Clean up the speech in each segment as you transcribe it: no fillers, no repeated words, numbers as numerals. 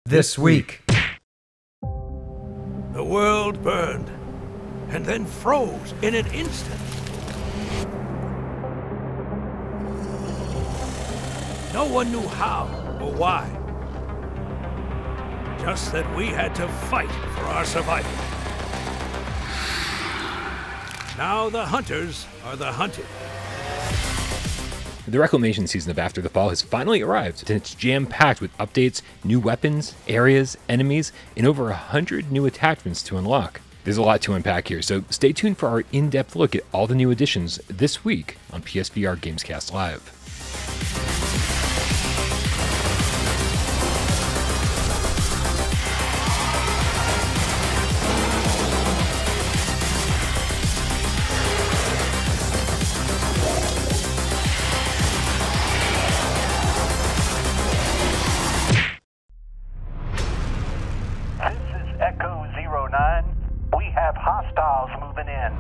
This week. The world burned, and then froze in an instant. No one knew how or why. Just that we had to fight for our survival. Now the hunters are the hunted. The reclamation season of After the Fall has finally arrived, and it's jam-packed with updates, new weapons, areas, enemies, and over 100 new attachments to unlock. There's a lot to unpack here, so stay tuned for our in-depth look at all the new additions this week on PSVR Gamescast Live. Hostiles moving in.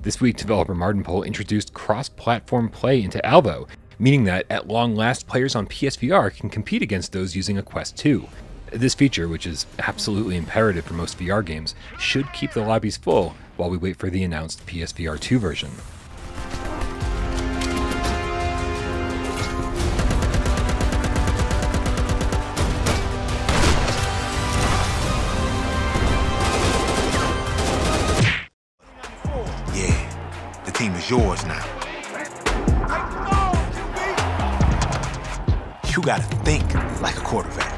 This week, developer Martin Pole introduced cross-platform play into ALVO, meaning that, at long last, players on PSVR can compete against those using a Quest 2. This feature, which is absolutely imperative for most VR games, should keep the lobbies full while we wait for the announced PSVR2 version. Team is yours now. You gotta think like a quarterback.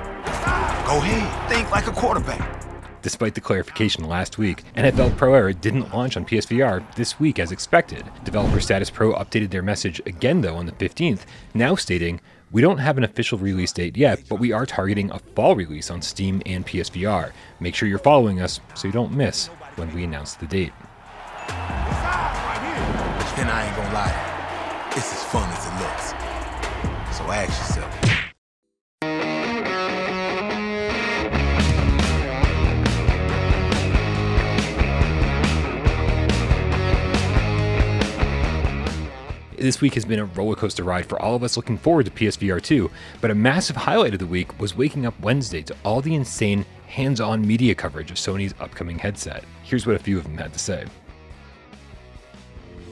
Go ahead, think like a quarterback. Despite the clarification last week, NFL Pro Era didn't launch on PSVR this week as expected. Developer Status Pro updated their message again though on the 15th, now stating, "We don't have an official release date yet, but we are targeting a fall release on Steam and PSVR. Make sure you're following us so you don't miss when we announce the date." And I ain't gonna lie, it's as fun as it looks. So ask yourself. This week has been a roller coaster ride for all of us looking forward to PSVR 2, but a massive highlight of the week was waking up Wednesday to all the insane hands-on media coverage of Sony's upcoming headset. Here's what a few of them had to say.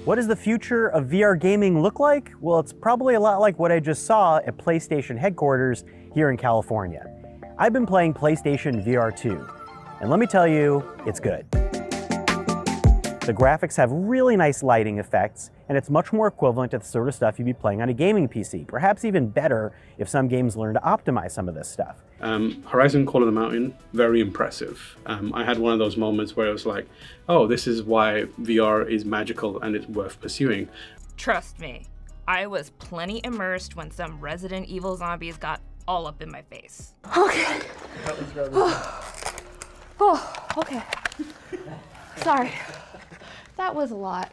What does the future of VR gaming look like? Well, it's probably a lot like what I just saw at PlayStation headquarters here in California. I've been playing PlayStation VR 2, and let me tell you, it's good. The graphics have really nice lighting effects, and it's much more equivalent to the sort of stuff you'd be playing on a gaming PC, perhaps even better if some games learn to optimize some of this stuff. Horizon Call of the Mountain, very impressive. I had one of those moments where I was like, oh, this is why VR is magical and it's worth pursuing. Trust me, I was plenty immersed when some Resident Evil zombies got all up in my face. Okay. Okay. Sorry. That was a lot.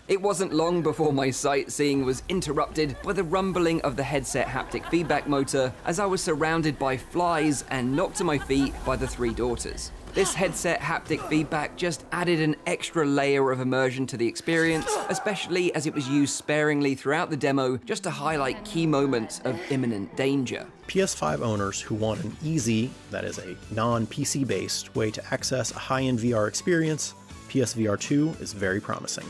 It wasn't long before my sightseeing was interrupted by the rumbling of the headset haptic feedback motor as I was surrounded by flies and knocked to my feet by the three daughters. This headset haptic feedback just added an extra layer of immersion to the experience, especially as it was used sparingly throughout the demo just to highlight key moments of imminent danger. PS5 owners who want an easy, that is a non-PC based, way to access a high-end VR experience, PSVR 2 is very promising.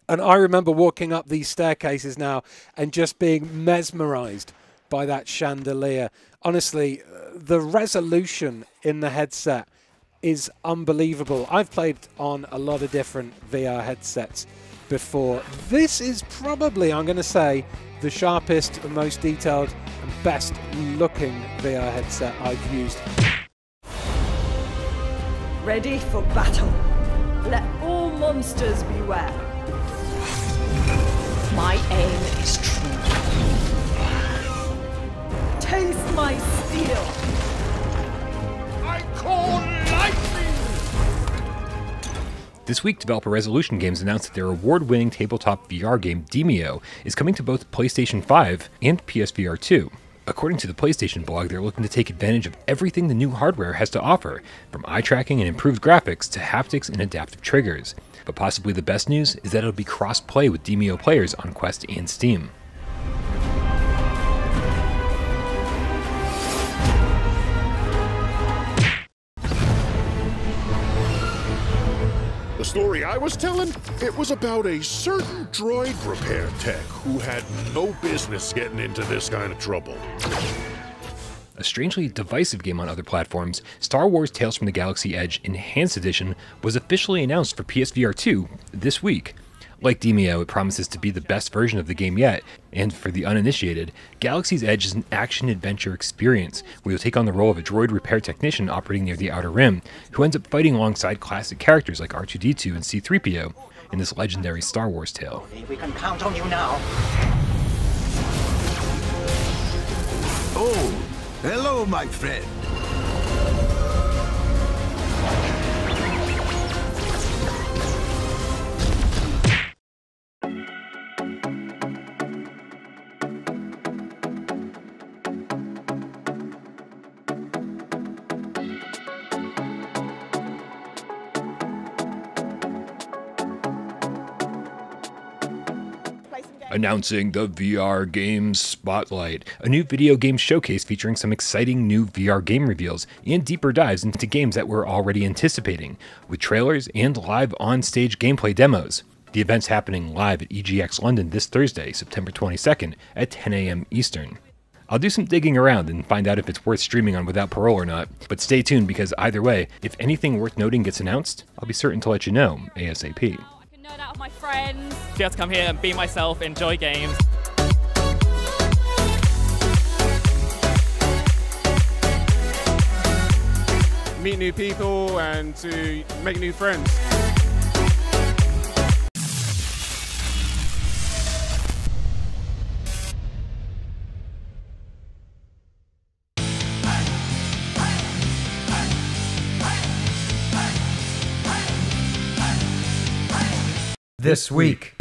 And I remember walking up these staircases now and just being mesmerized by that chandelier. Honestly, the resolution in the headset is unbelievable. I've played on a lot of different VR headsets before. This is probably, I'm going to say, the sharpest, the most detailed and best looking VR headset I've used. Ready for battle. Let all monsters beware. My aim is true. Taste my steel. I call lightning! This week, developer Resolution Games announced that their award-winning tabletop VR game DEMEO is coming to both PlayStation 5 and PSVR 2. According to the PlayStation blog, they're looking to take advantage of everything the new hardware has to offer, from eye tracking and improved graphics to haptics and adaptive triggers. But possibly the best news is that it'll be cross-play with DEMEO players on Quest and Steam. The story I was telling, it was about a certain droid repair tech who had no business getting into this kind of trouble. A strangely divisive game on other platforms, Star Wars Tales from the Galaxy Edge Enhanced Edition was officially announced for PSVR2 this week. Like DEMEO, it promises to be the best version of the game yet, and for the uninitiated, Galaxy's Edge is an action-adventure experience where you'll take on the role of a droid repair technician operating near the Outer Rim, who ends up fighting alongside classic characters like R2-D2 and C-3PO in this legendary Star Wars tale. We can count on you now. Oh, hello, my friend. Announcing the VR Games Spotlight, a new video game showcase featuring some exciting new VR game reveals and deeper dives into games that we're already anticipating, with trailers and live on-stage gameplay demos. The event's happening live at EGX London this Thursday, September 22nd at 10 a.m. Eastern. I'll do some digging around and find out if it's worth streaming on without Parole or not, but stay tuned because either way, if anything worth noting gets announced, I'll be certain to let you know ASAP. Nerd out with my friends. Be able to come here and be myself, enjoy games. Meet new people and to make new friends. This week.